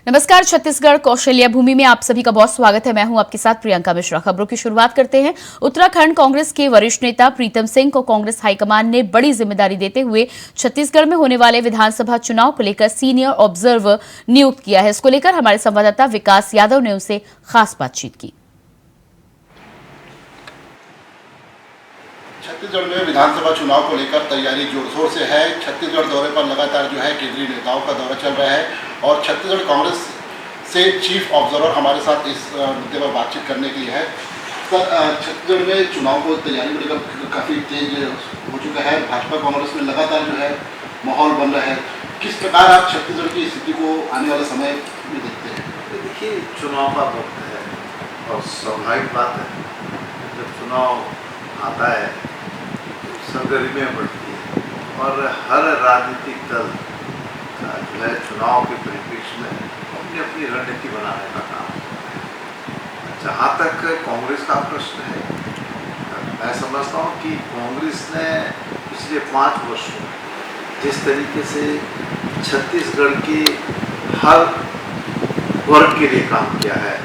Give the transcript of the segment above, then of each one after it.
नमस्कार। छत्तीसगढ़ कौशल्या भूमि में आप सभी का बहुत स्वागत है। मैं हूं आपके साथ प्रियंका मिश्रा। खबरों की शुरुआत करते हैं। उत्तराखंड कांग्रेस के वरिष्ठ नेता प्रीतम सिंह को कांग्रेस हाईकमान ने बड़ी जिम्मेदारी देते हुए छत्तीसगढ़ में होने वाले विधानसभा चुनाव को लेकर सीनियर ऑब्जर्वर नियुक्त किया है। इसको लेकर हमारे संवाददाता विकास यादव ने उनसे खास बातचीत की। छत्तीसगढ़ में विधानसभा चुनाव को लेकर तैयारी जोर-शोर से है। छत्तीसगढ़ दौरे पर लगातार जो है केंद्रीय नेताओं का दौरा चल रहा है और छत्तीसगढ़ कांग्रेस से चीफ ऑब्जर्वर हमारे साथ इस मुद्दे पर बातचीत करने के लिए है। सर, छत्तीसगढ़ में चुनाव को तैयारी को लेकर काफ़ी तेज हो चुका है। भाजपा कांग्रेस में लगातार जो है माहौल बन रहा है। किस प्रकार आप छत्तीसगढ़ की स्थिति को आने वाले समय में देखते हैं? देखिए, चुनाव का वक्त है और स्वाभाविक बात है, जब चुनाव आता है सरगर्मियाँ बढ़ती है और हर राजनीतिक दल जो है चुनाव के परिप्रेक्ष्य में अपनी अपनी रणनीति बनाने का काम करता है। जहाँ तक कांग्रेस का प्रश्न है, मैं समझता हूँ कि कांग्रेस ने पिछले 5 वर्षों में जिस तरीके से छत्तीसगढ़ के हर वर्ग के लिए काम किया है,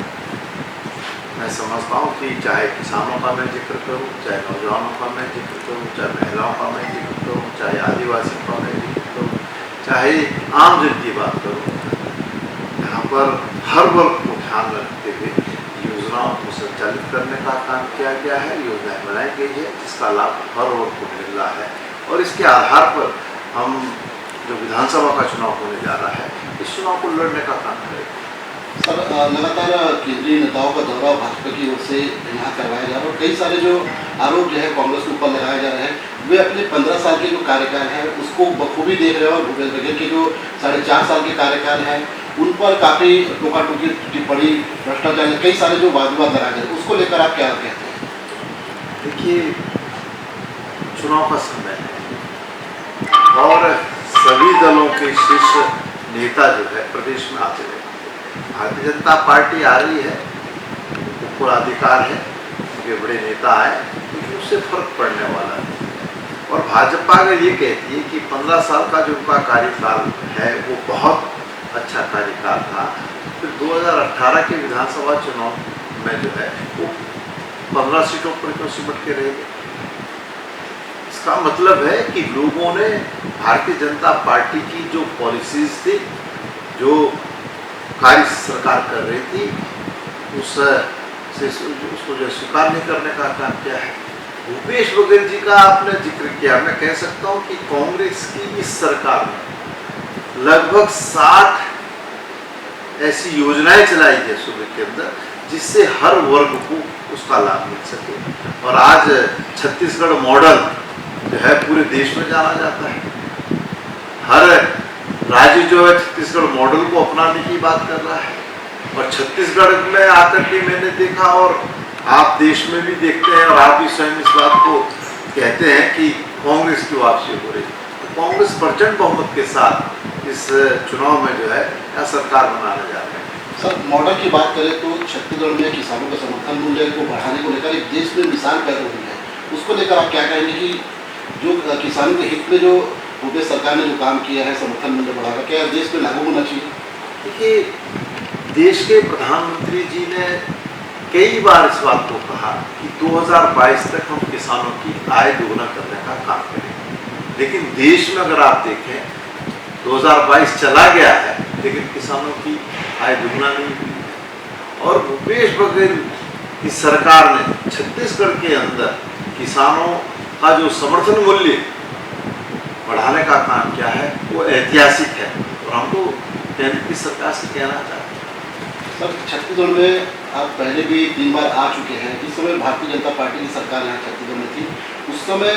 मैं समझता हूँ कि चाहे किसानों का मैं जिक्र करूँ, चाहे नौजवानों का मैं जिक्र करूँ, चाहे महिलाओं का मैं जिक्र करूँ, चाहे आदिवासियों का मैं जिक्र करूँ, चाहे आम जन की बात करूँ, यहाँ पर हर वर्ग को ध्यान में रखते हुए योजनाओं को संचालित करने का काम किया गया है। योजनाएं बनाई गई है जिसका लाभ हर वर्ग को मिल रहा है और इसके आधार पर हम जो विधानसभा का चुनाव होने जा रहा है, इस चुनाव को लड़ने का काम करेंगे। सर, लगातार केंद्रीय नेताओं का दौरा भाजपा की ओर से यहाँ करवाया जा रहा है और कई सारे जो आरोप जो है कांग्रेस के ऊपर लगाए जा रहे हैं, वे अपने 15 साल के जो कार्यकाल है उसको बखूबी देख रहे हैं और भूपेश बघेल के जो 4.5 साल के कार्यकाल है उन पर काफ़ी टोका टोकी टिप्पणी, भ्रष्टाचार, कई सारे जो वाद विवाद लगाए जा रहे हैं, उसको लेकर आप क्या कहते हैं? देखिए, चुनाव का समय है और सभी दलों के शीर्ष नेता जो है प्रदेश में आते रहे। भारतीय जनता पार्टी आ रही है, उनको पूरा अधिकार है, उनके बड़े नेता आए, लेकिन उससे फर्क पड़ने वाला है। और भाजपा अगर ये कहती है कि 15 साल का जो उनका कार्यकाल है वो बहुत अच्छा कार्यकाल था, फिर 2018 के विधानसभा चुनाव में जो है वो 15 सीटों पर क्यों सिमट के रह गए? इसका मतलब है कि लोगों ने भारतीय जनता पार्टी की जो पॉलिसीज थी, जो कार्य सरकार कर रही थी, उसको जो स्वीकार नहीं करने का काम किया है। भूपेश बघेल जी का आपने जिक्र किया, मैं कह सकता हूँ कि कांग्रेस की इस सरकार ने लगभग 60 ऐसी योजनाएं चलाई है सूबे के अंदर जिससे हर वर्ग को उसका लाभ मिल सके और आज छत्तीसगढ़ मॉडल जो है पूरे देश में जाना जाता है। हर राज्य जो है छत्तीसगढ़ मॉडल को अपनाने की बात कर रहा है और छत्तीसगढ़ में आकर के मैंने देखा और आप देश में भी देखते हैं और आप भी स्वयं इस बात को कहते हैं कि कांग्रेस की वापसी हो रही है। तो कांग्रेस प्रचंड बहुमत के साथ इस चुनाव में जो है या सरकार बनाने जा रहे हैं। सर, मॉडल की बात करें तो छत्तीसगढ़ में किसानों का समर्थन मूल्य को बढ़ाने को लेकर एक देश में मिसाल पैदा हुई है, उसको लेकर आप क्या कहेंगे कि जो किसानों के हित में जो भूपेश सरकार ने जो काम किया है समर्थन मूल्य बढ़ाकर, क्या देश में लागू होना चाहिए? देखिए, देश के प्रधानमंत्री जी ने कई बार इस बात को कहा कि 2022 तक हम किसानों की आय दोगुना करने का काम करेंगे, लेकिन देश में अगर आप देखें 2022 चला गया है लेकिन किसानों की आय दोगुना नहीं हुई और भूपेश बघेल की सरकार ने छत्तीसगढ़ के अंदर किसानों का जो समर्थन मूल्य बढ़ाने का काम किया है वो ऐतिहासिक है और हम तो केंद्र की सरकार से कहना चाहते हैं। सर, छत्तीसगढ़ में आप पहले भी 3 बार आ चुके हैं। इस समय भारतीय जनता पार्टी की सरकार यहाँ छत्तीसगढ़ में थी, उस समय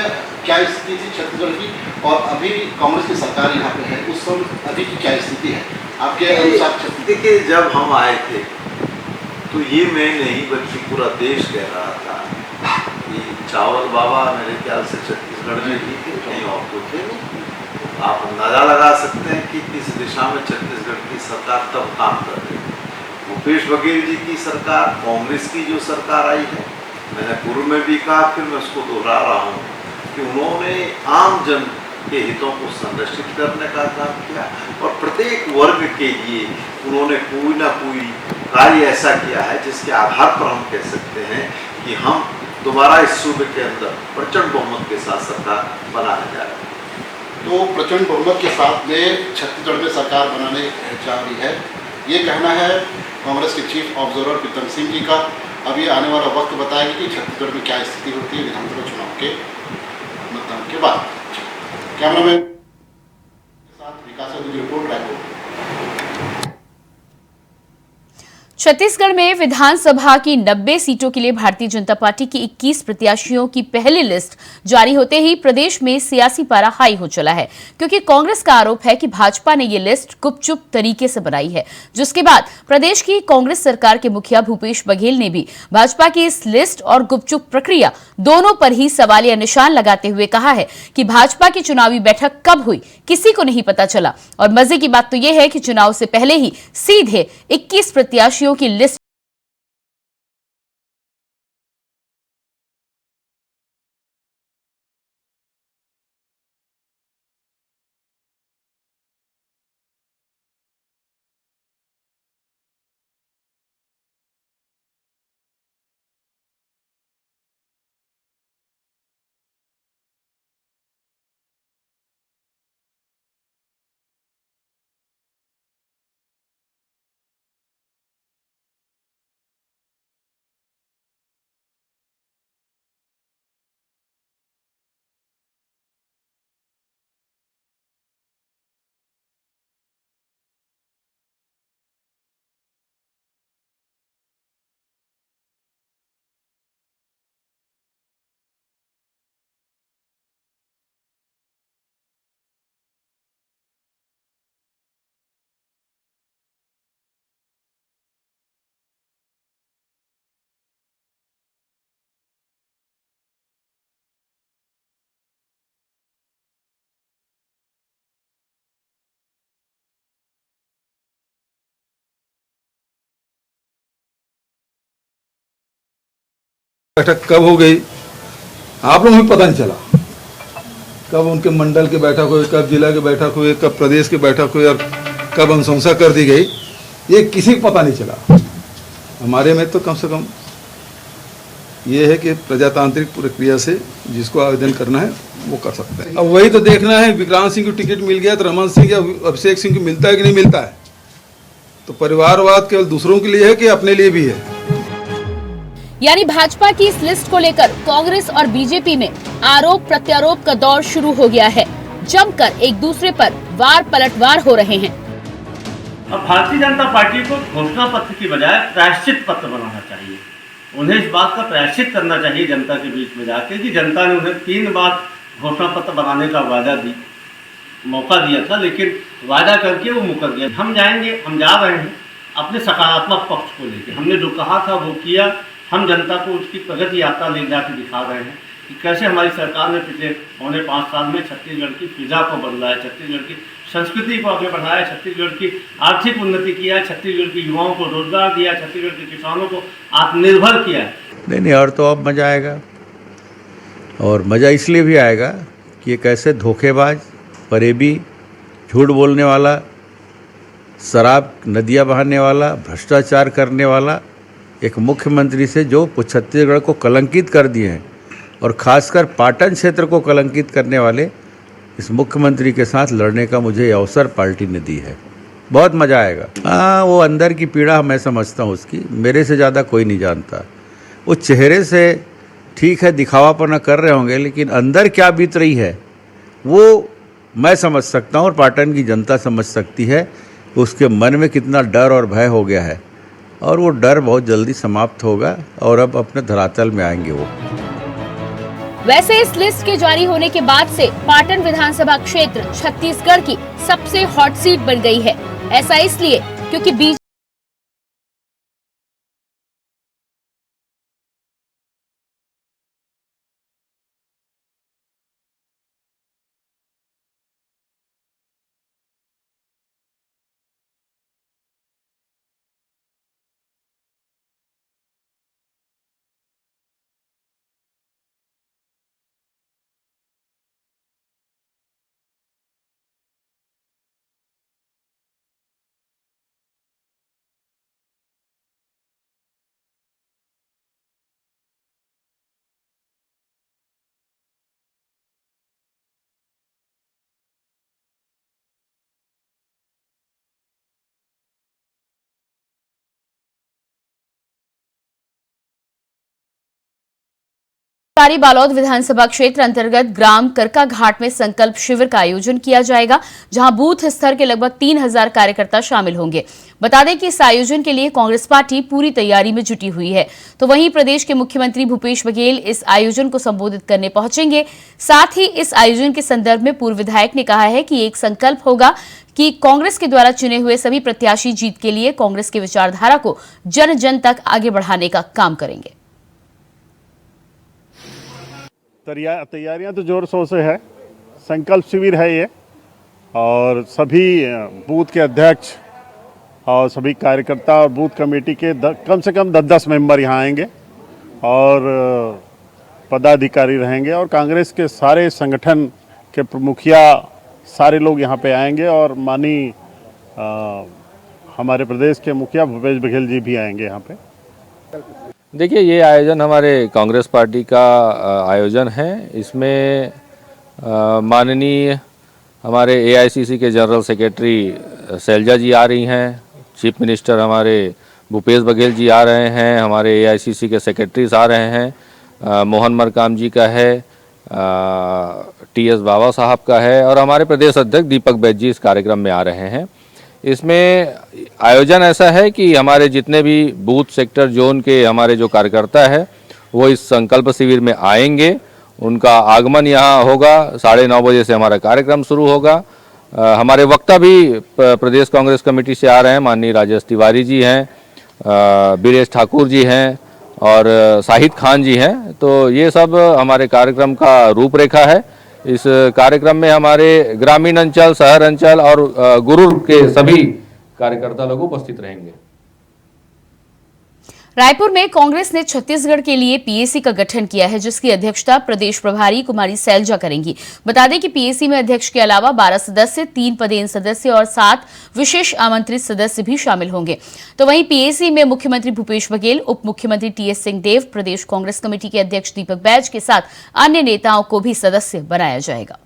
क्या स्थिति थी छत्तीसगढ़ की और अभी कांग्रेस की सरकार यहाँ पे है, उस समय अभी की क्या स्थिति है आपके अनुसार? देखिए, जब हम आए थे तो ये मैं नहीं बल्कि पूरा देश कह रहा था कि चावल बाबा मेरे ख्याल से छत्तीसगढ़ में ही थे, कहीं और तो थे नहीं। आप अंदाजा लगा सकते हैं कि किस दिशा में छत्तीसगढ़ की सरकार तब काम कर रही है। भूपेश बघेल जी की सरकार, कांग्रेस की जो सरकार आई है, मैंने पूर्व में भी कहा, फिर मैं उसको दोहरा रहा हूँ कि उन्होंने आम जन के हितों को संरक्षित करने का काम किया और प्रत्येक वर्ग के लिए उन्होंने कोई ना कोई कार्य ऐसा किया है जिसके आधार पर हम कह सकते हैं कि हम दोबारा इस सूबे के अंदर प्रचंड बहुमत के साथ सरकार बनाने जा रहे हैं। तो प्रचंड बहुमत के साथ में छत्तीसगढ़ में सरकार बनाने जा रही है, ये कहना है कांग्रेस के चीफ ऑब्जर्वर प्रीतम सिंह जी का। अब ये आने वाला वक्त बताएगा कि छत्तीसगढ़ में क्या स्थिति होती है विधानसभा चुनाव के मतदान के बाद। कैमरामैन के साथ विकास की रिपोर्ट रायपुर। छत्तीसगढ़ में विधानसभा की 90 सीटों के लिए भारतीय जनता पार्टी की 21 प्रत्याशियों की पहली लिस्ट जारी होते ही प्रदेश में सियासी पारा हाई हो चला है, क्योंकि कांग्रेस का आरोप है कि भाजपा ने ये लिस्ट गुपचुप तरीके से बनाई है। जिसके बाद प्रदेश की कांग्रेस सरकार के मुखिया भूपेश बघेल ने भी भाजपा की इस लिस्ट और गुपचुप प्रक्रिया दोनों पर ही सवालिया निशान लगाते हुए कहा है कि भाजपा की चुनावी बैठक कब हुई किसी को नहीं पता चला। और मजे की बात तो यह है कि चुनाव से पहले ही सीधे 21 प्रत्याशियों की लिस्ट बैठक कब हो गई आप लोगों को पता नहीं चला। कब उनके मंडल की बैठक हुई, कब जिला की बैठक हुई, कब प्रदेश की बैठक हुई और कब अनुशंसा कर दी गई, ये किसी को पता नहीं चला। हमारे में तो कम से कम ये है कि प्रजातांत्रिक प्रक्रिया से जिसको आवेदन करना है वो कर सकते हैं। अब वही तो देखना है, विक्रांत सिंह को टिकट मिल गया तो रमन सिंह या अभिषेक सिंह को मिलता है कि नहीं मिलता है। तो परिवारवाद केवल दूसरों के लिए है कि अपने लिए भी है। यानी भाजपा की इस लिस्ट को लेकर कांग्रेस और बीजेपी में आरोप प्रत्यारोप का दौर शुरू हो गया है। जमकर एक दूसरे पर वार पलटवार हो रहे हैं। अब भारतीय जनता पार्टी को घोषणा पत्र की बजाय प्रायश्चित पत्र बनाना चाहिए। उन्हें इस बात का प्रायश्चित करना चाहिए जनता के बीच में जाके कि जनता ने उन्हें 3 बार घोषणा पत्र बनाने का मौका दिया था, लेकिन वादा करके वो मुकर गया। हम जाएंगे, हम जा रहे हैं अपने सकारात्मक पक्ष को लेकर। हमने जो कहा था वो किया। हम जनता को उसकी प्रगति यात्रा ले जाकर दिखा रहे हैं कि कैसे हमारी सरकार ने पिछले 5.5 साल में छत्तीसगढ़ की फिजा को बदला है, छत्तीसगढ़ की संस्कृति को आगे बढ़ाया, छत्तीसगढ़ की आर्थिक उन्नति किया है, छत्तीसगढ़ के युवाओं को रोजगार दिया, छत्तीसगढ़ के किसानों को आत्मनिर्भर किया है। नहीं और तो अब मज़ा आएगा। और मज़ा इसलिए भी आएगा कि एक ऐसे धोखेबाज, फरेबी, झूठ बोलने वाला, शराब नदियाँ बहाने वाला, भ्रष्टाचार करने वाला एक मुख्यमंत्री से जो छत्तीसगढ़ को कलंकित कर दिए हैं और ख़ासकर पाटन क्षेत्र को कलंकित करने वाले इस मुख्यमंत्री के साथ लड़ने का मुझे अवसर पार्टी ने दी है। बहुत मज़ा आएगा। हाँ, वो अंदर की पीड़ा मैं समझता हूँ उसकी, मेरे से ज़्यादा कोई नहीं जानता। वो चेहरे से ठीक है दिखावापना कर रहे होंगे, लेकिन अंदर क्या बीत रही है वो मैं समझ सकता हूँ और पाटन की जनता समझ सकती है। उसके मन में कितना डर और भय हो गया है और वो डर बहुत जल्दी समाप्त होगा और अब अपने धरातल में आएंगे वो। वैसे इस लिस्ट के जारी होने के बाद से पाटन विधानसभा क्षेत्र छत्तीसगढ़ की सबसे हॉट सीट बन गई है। ऐसा इसलिए क्योंकि सरकारी बालोद विधानसभा क्षेत्र अंतर्गत ग्राम करका घाट में संकल्प शिविर का आयोजन किया जाएगा, जहां बूथ स्तर के लगभग 3000 कार्यकर्ता शामिल होंगे। बता दें कि इस आयोजन के लिए कांग्रेस पार्टी पूरी तैयारी में जुटी हुई है। तो वहीं प्रदेश के मुख्यमंत्री भूपेश बघेल इस आयोजन को संबोधित करने पहुंचेंगे। साथ ही इस आयोजन के संदर्भ में पूर्व विधायक ने कहा है कि एक संकल्प होगा कि कांग्रेस के द्वारा चुने हुए सभी प्रत्याशी जीत के लिए कांग्रेस की विचारधारा को जन जन तक आगे बढ़ाने का काम करेंगे। तैयारियां तो जोर शोर से है। संकल्प शिविर है ये, और सभी बूथ के अध्यक्ष और सभी कार्यकर्ता और बूथ कमेटी के कम से कम 10-10 मेंबर यहाँ आएंगे और पदाधिकारी रहेंगे, और कांग्रेस के सारे संगठन के मुखिया सारे लोग यहाँ पे आएंगे, और माननीय हमारे प्रदेश के मुखिया भूपेश बघेल जी भी आएंगे यहाँ पे। देखिए, ये आयोजन हमारे कांग्रेस पार्टी का आयोजन है। इसमें माननीय हमारे एआईसीसी के जनरल सेक्रेटरी शैलजा जी आ रही हैं, चीफ मिनिस्टर हमारे भूपेश बघेल जी आ रहे हैं, हमारे एआईसीसी के सेक्रेटरीज आ रहे हैं, मोहन मरकाम जी का है, टीएस बाबा साहब का है, और हमारे प्रदेश अध्यक्ष दीपक बैज जी इस कार्यक्रम में आ रहे हैं। इसमें आयोजन ऐसा है कि हमारे जितने भी बूथ सेक्टर जोन के हमारे जो कार्यकर्ता है वो इस संकल्प शिविर में आएंगे। उनका आगमन यहाँ होगा, 9:30 बजे से हमारा कार्यक्रम शुरू होगा। हमारे वक्ता भी प्रदेश कांग्रेस कमेटी से आ रहे हैं, माननीय राजेश तिवारी जी हैं, बीरेश ठाकुर जी हैं और शाहिद खान जी हैं। तो ये सब हमारे कार्यक्रम का रूपरेखा है। इस कार्यक्रम में हमारे ग्रामीण अंचल, शहर अंचल और गुरूर के सभी कार्यकर्ता लोग उपस्थित रहेंगे। रायपुर में कांग्रेस ने छत्तीसगढ़ के लिए पीएसी का गठन किया है, जिसकी अध्यक्षता प्रदेश प्रभारी कुमारी शैलजा करेंगी। बता दें कि पीएसी में अध्यक्ष के अलावा 12 सदस्य, 3 पदेन सदस्य और 7 विशेष आमंत्रित सदस्य भी शामिल होंगे। तो वहीं पीएसी में मुख्यमंत्री भूपेश बघेल, उप मुख्यमंत्री टीएस सिंहदेव, प्रदेश कांग्रेस कमेटी के अध्यक्ष दीपक बैज के साथ अन्य नेताओं को भी सदस्य बनाया जाएगा।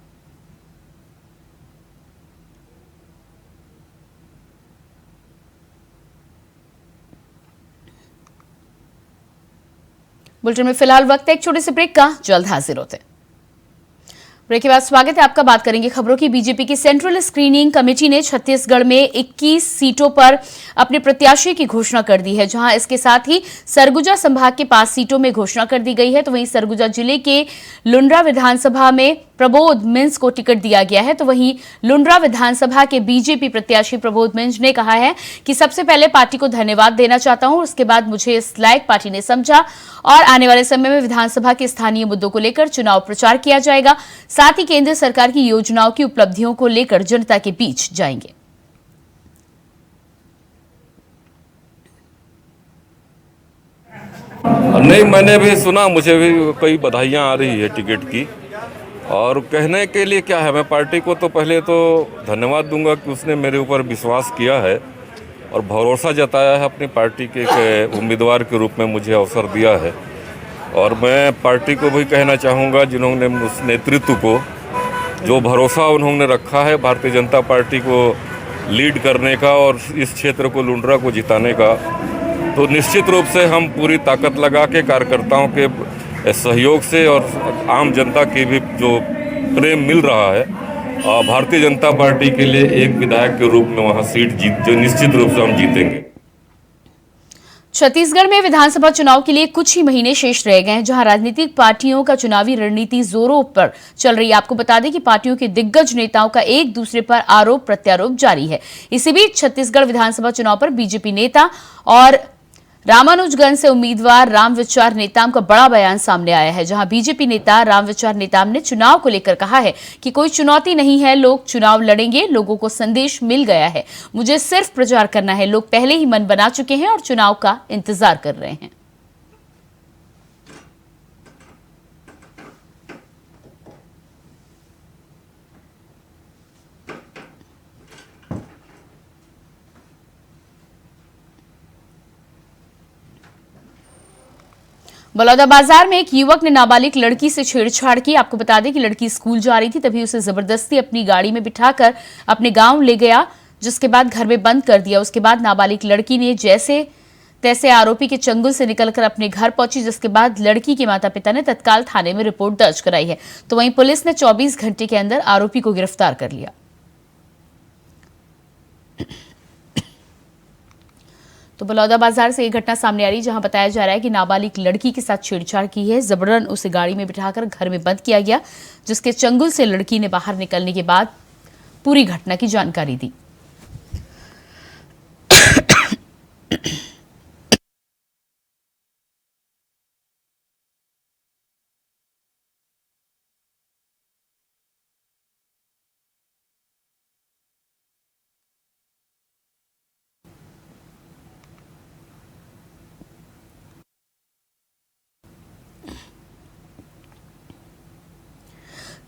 बुलेटिन में फिलहाल वक्त है एक छोटे से ब्रेक का, जल्द हाजिर होते हैं। ब्रेक के बाद स्वागत है आपका। बात करेंगे खबरों की। बीजेपी की सेंट्रल स्क्रीनिंग कमेटी ने छत्तीसगढ़ में 21 सीटों पर अपने प्रत्याशी की घोषणा कर दी है, जहां इसके साथ ही सरगुजा संभाग के 5 सीटों में घोषणा कर दी गई है। तो वहीं सरगुजा जिले के लुंड्रा विधानसभा में प्रबोध मिंज को टिकट दिया गया है। तो वहीं लुंड्रा विधानसभा के बीजेपी प्रत्याशी प्रबोध मिंज ने कहा है कि सबसे पहले पार्टी को धन्यवाद देना चाहता हूं, उसके बाद मुझे इस लायक पार्टी ने समझा और आने वाले समय में विधानसभा के स्थानीय मुद्दों को लेकर चुनाव प्रचार किया जाएगा। साथ ही केंद्र सरकार की योजनाओं की उपलब्धियों को लेकर जनता के बीच जाएंगे। नहीं, मैंने भी सुना, मुझे भी कई बधाइयाँ आ रही है टिकट की, और कहने के लिए क्या है, मैं पार्टी को तो पहले तो धन्यवाद दूंगा कि उसने मेरे ऊपर विश्वास किया है और भरोसा जताया है, अपनी पार्टी के उम्मीदवार के रूप में मुझे अवसर दिया है। और मैं पार्टी को भी कहना चाहूँगा, जिन्होंने उस नेतृत्व को जो भरोसा उन्होंने रखा है भारतीय जनता पार्टी को लीड करने का और इस क्षेत्र को लुंड्रा को जिताने का, तो निश्चित रूप से हम पूरी ताकत लगा के कार्यकर्ताओं के सहयोग से और आम जनता की भी जो प्रेम मिल रहा है, भारतीय जनता पार्टी के लिए एक विधायक के रूप में वहाँ सीट जो निश्चित रूप से हम जीतेंगे। छत्तीसगढ़ में विधानसभा चुनाव के लिए कुछ ही महीने शेष रह गए हैं, जहां राजनीतिक पार्टियों का चुनावी रणनीति जोरों पर चल रही है। आपको बता दें कि पार्टियों के दिग्गज नेताओं का एक दूसरे पर आरोप प्रत्यारोप जारी है। इसी बीच छत्तीसगढ़ विधानसभा चुनाव पर बीजेपी नेता और रामानुजगंज से उम्मीदवार रामविचार नेताम का बड़ा बयान सामने आया है, जहां बीजेपी नेता रामविचार नेताम ने चुनाव को लेकर कहा है कि कोई चुनौती नहीं है, लोग चुनाव लड़ेंगे, लोगों को संदेश मिल गया है, मुझे सिर्फ प्रचार करना है, लोग पहले ही मन बना चुके हैं और चुनाव का इंतजार कर रहे हैं। बलौदाबाजार में एक युवक ने नाबालिग लड़की से छेड़छाड़ की। आपको बता दें कि लड़की स्कूल जा रही थी, तभी उसे जबरदस्ती अपनी गाड़ी में बिठाकर अपने गांव ले गया, जिसके बाद घर में बंद कर दिया। उसके बाद नाबालिग लड़की ने जैसे तैसे आरोपी के चंगुल से निकलकर अपने घर पहुंची, जिसके बाद लड़की के माता पिता ने तत्काल थाने में रिपोर्ट दर्ज कराई है। तो वहीं पुलिस ने 24 घंटे के अंदर आरोपी को गिरफ्तार कर लिया। तो बलौदाबाजार से एक घटना सामने आ रही, जहां बताया जा रहा है कि नाबालिग लड़की के साथ छेड़छाड़ की है। जबरन उसे गाड़ी में बिठाकर घर में बंद किया गया, जिसके चंगुल से लड़की ने बाहर निकलने के बाद पूरी घटना की जानकारी दी।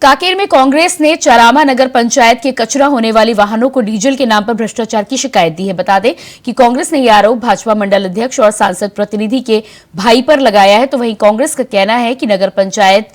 कांकेर में कांग्रेस ने चरामा नगर पंचायत के कचरा होने वाली वाहनों को डीजल के नाम पर भ्रष्टाचार की शिकायत दी है। बता दें कि कांग्रेस ने यह आरोप भाजपा मंडल अध्यक्ष और सांसद प्रतिनिधि के भाई पर लगाया है। तो वहीं कांग्रेस का कहना है कि नगर पंचायत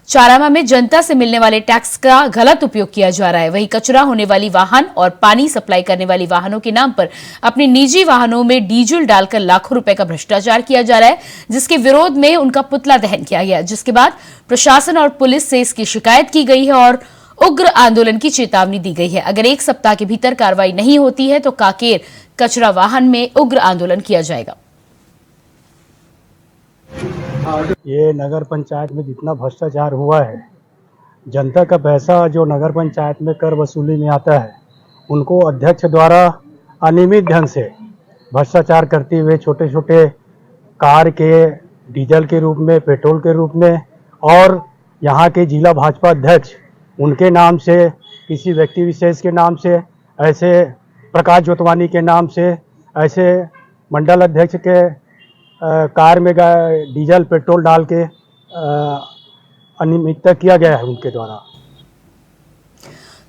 चारामा में जनता से मिलने वाले टैक्स का गलत उपयोग किया जा रहा है। वहीं कचरा होने वाली वाहन और पानी सप्लाई करने वाली वाहनों के नाम पर अपने निजी वाहनों में डीजल डालकर लाखों रुपए का भ्रष्टाचार किया जा रहा है, जिसके विरोध में उनका पुतला दहन किया गया, जिसके बाद प्रशासन और पुलिस से इसकी शिकायत की गई है और उग्र आंदोलन की चेतावनी दी गई है। अगर 1 सप्ताह के भीतर कार्रवाई नहीं होती है तो कांकेर कचरा वाहन में उग्र आंदोलन किया जाएगा। ये नगर पंचायत में जितना भ्रष्टाचार हुआ है, जनता का पैसा जो नगर पंचायत में कर वसूली में आता है, उनको अध्यक्ष द्वारा अनियमित ढंग से भ्रष्टाचार करते हुए छोटे छोटे कार के डीजल के रूप में, पेट्रोल के रूप में, और यहाँ के जिला भाजपा अध्यक्ष उनके नाम से, किसी व्यक्ति विशेष के नाम से, ऐसे प्रकाश जोतवानी के नाम से, ऐसे मंडल अध्यक्ष के कार में डीजल पेट्रोल डाल के अनियमितता किया गया है उनके द्वारा।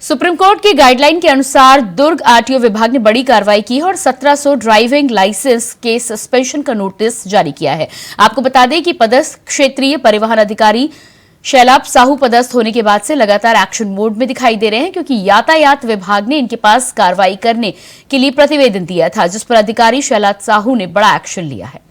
सुप्रीम कोर्ट की गाइडलाइन के अनुसार दुर्ग आरटीओ विभाग ने बड़ी कार्रवाई की है और 1700 ड्राइविंग लाइसेंस के सस्पेंशन का नोटिस जारी किया है। आपको बता दें कि पदस्थ क्षेत्रीय परिवहन अधिकारी शैलाब साहू पदस्थ होने के बाद से लगातार एक्शन मोड में दिखाई दे रहे हैं, क्योंकि यातायात विभाग ने इनके पास कार्रवाई करने के लिए प्रतिवेदन दिया था, जिस पर अधिकारी शैलाब साहू ने बड़ा एक्शन लिया है।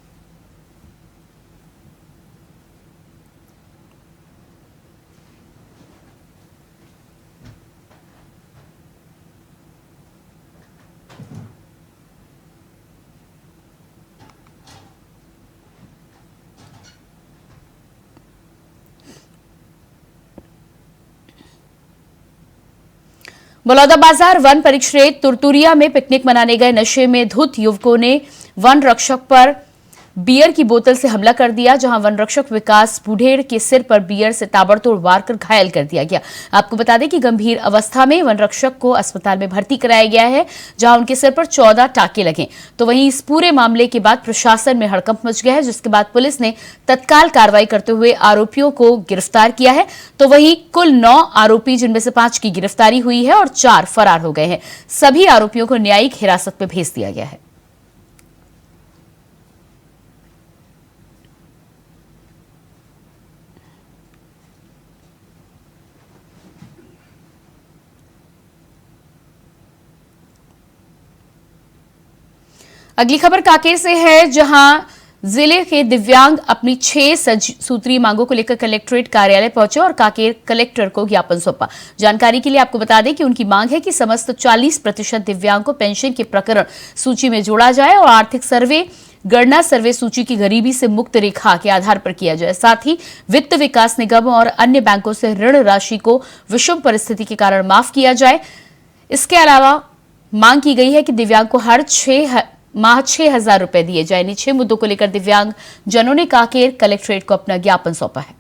बलौदाबाजार वन परिक्षेत्र तुरतुरिया में पिकनिक मनाने गए नशे में धुत युवकों ने वन रक्षक पर बियर की बोतल से हमला कर दिया, जहां वन रक्षक विकास बुढ़ेड़ के सिर पर बियर से ताबड़तोड़ वार कर घायल कर दिया गया। आपको बता दें कि गंभीर अवस्था में वन रक्षक को अस्पताल में भर्ती कराया गया है, जहां उनके सिर पर 14 टाके लगे। तो वहीं इस पूरे मामले के बाद प्रशासन में हड़कंप मच गया है, जिसके बाद पुलिस ने तत्काल कार्रवाई करते हुए आरोपियों को गिरफ्तार किया है। तो वहीं कुल 9 आरोपी, जिनमें से 5 की गिरफ्तारी हुई है और 4 फरार हो गए हैं। सभी आरोपियों को न्यायिक हिरासत में भेज दिया गया है। अगली खबर कांकेर से है, जहां जिले के दिव्यांग अपनी 6 सूत्रीय मांगों को लेकर कलेक्ट्रेट कार्यालय पहुंचे और कांकेर कलेक्टर को ज्ञापन सौंपा। जानकारी के लिए आपको बता दें कि उनकी मांग है कि समस्त 40% दिव्यांग को पेंशन के प्रकरण सूची में जोड़ा जाए और आर्थिक सर्वे गणना सर्वे सूची की गरीबी से मुक्त रेखा के आधार पर किया जाए। साथ ही वित्त विकास निगम और अन्य बैंकों से ऋण राशि को विषम परिस्थिति के कारण माफ किया जाए। इसके अलावा मांग की गई है कि दिव्यांग को हर 6 माह 6,000 रुपए दिए जाए। इन 6 मुद्दों को लेकर दिव्यांग जनों ने कांकेर कलेक्ट्रेट को अपना ज्ञापन सौंपा है।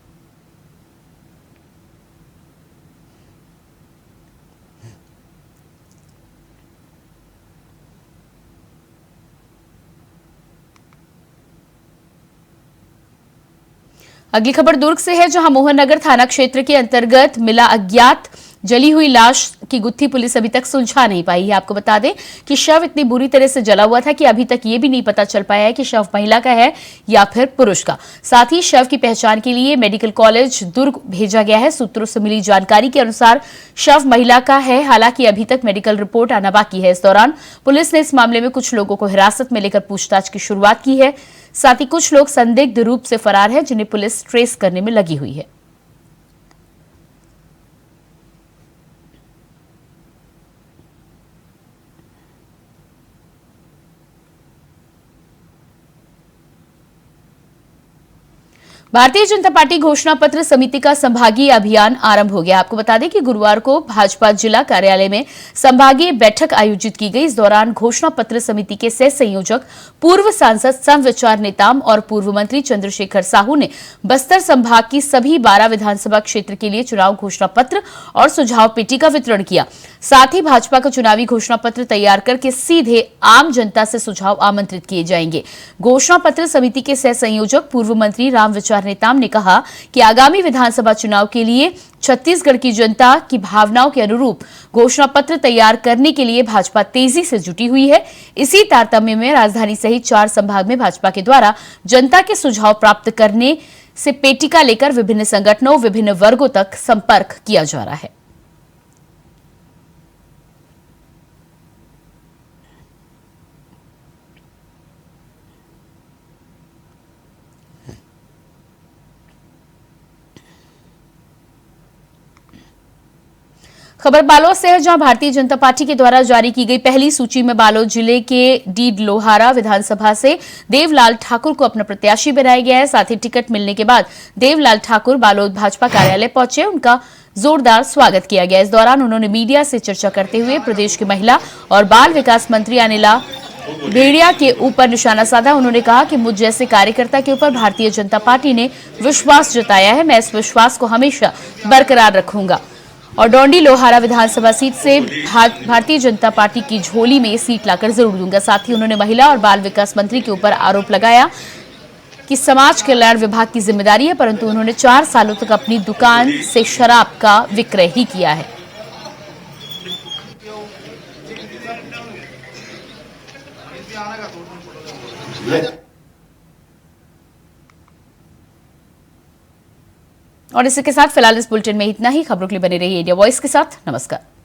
अगली खबर दुर्ग से है, जहां मोहन नगर थाना क्षेत्र के अंतर्गत मिला अज्ञात जली हुई लाश की गुत्थी पुलिस अभी तक सुलझा नहीं पाई है। आपको बता दें कि शव इतनी बुरी तरह से जला हुआ था कि अभी तक ये भी नहीं पता चल पाया है कि शव महिला का है या फिर पुरुष का। साथ ही शव की पहचान के लिए मेडिकल कॉलेज दुर्ग भेजा गया है। सूत्रों से मिली जानकारी के अनुसार शव महिला का है, हालांकि अभी तक मेडिकल रिपोर्ट आना बाकी है। इस दौरान पुलिस ने इस मामले में कुछ लोगों को हिरासत में लेकर पूछताछ की शुरुआत की है। साथ ही कुछ लोग संदिग्ध रूप से फरार हैं, जिन्हें पुलिस ट्रेस करने में लगी हुई है। भारतीय जनता पार्टी घोषणा पत्र समिति का संभागीय अभियान आरंभ हो गया। आपको बता दें कि गुरुवार को भाजपा जिला कार्यालय में संभागीय बैठक आयोजित की गई। इस दौरान घोषणा पत्र समिति के सह संयोजक पूर्व सांसद समविचार नेताम और पूर्व मंत्री चंद्रशेखर साहू ने बस्तर संभाग की सभी 12 विधानसभा क्षेत्र के लिए चुनाव घोषणा पत्र और सुझाव पेटी का वितरण किया। साथ ही भाजपा का चुनावी घोषणा पत्र तैयार करके सीधे आम जनता से सुझाव आमंत्रित किए जाएंगे। घोषणा पत्र समिति के सह संयोजक पूर्व मंत्री रामविचार नेताम ने कहा कि आगामी विधानसभा चुनाव के लिए छत्तीसगढ़ की जनता की भावनाओं के अनुरूप घोषणा पत्र तैयार करने के लिए भाजपा तेजी से जुटी हुई है। इसी तारतम्य में राजधानी सहित 4 संभाग में भाजपा के द्वारा जनता के सुझाव प्राप्त करने से पेटिका लेकर विभिन्न संगठनों, विभिन्न वर्गों तक संपर्क किया जा रहा है। खबर बालोद से है, जहां भारतीय जनता पार्टी के द्वारा जारी की गई पहली सूची में बालोद जिले के डीड लोहारा विधानसभा से देवलाल ठाकुर को अपना प्रत्याशी बनाया गया है। साथ ही टिकट मिलने के बाद देवलाल ठाकुर बालोद भाजपा कार्यालय पहुंचे, उनका जोरदार स्वागत किया गया। इस दौरान उन्होंने मीडिया से चर्चा करते हुए प्रदेश की महिला और बाल विकास मंत्री अनिला भेड़िया के ऊपर निशाना साधा। उन्होंने कहा कि मुझ जैसे कार्यकर्ता के ऊपर भारतीय जनता पार्टी ने विश्वास जताया है, मैं इस विश्वास को हमेशा बरकरार रखूंगा और डोंडी लोहारा विधानसभा सीट से भारतीय जनता पार्टी की झोली में सीट लाकर जरूर दूंगा। साथ ही उन्होंने महिला और बाल विकास मंत्री के ऊपर आरोप लगाया कि समाज कल्याण विभाग की जिम्मेदारी है, परंतु उन्होंने 4 सालों तक अपनी दुकान से शराब का विक्रय ही किया है। और इसी के साथ फिलहाल इस बुलेटिन में इतना ही। खबरों के लिए बने रहिए इंडिया वॉइस के साथ। नमस्कार।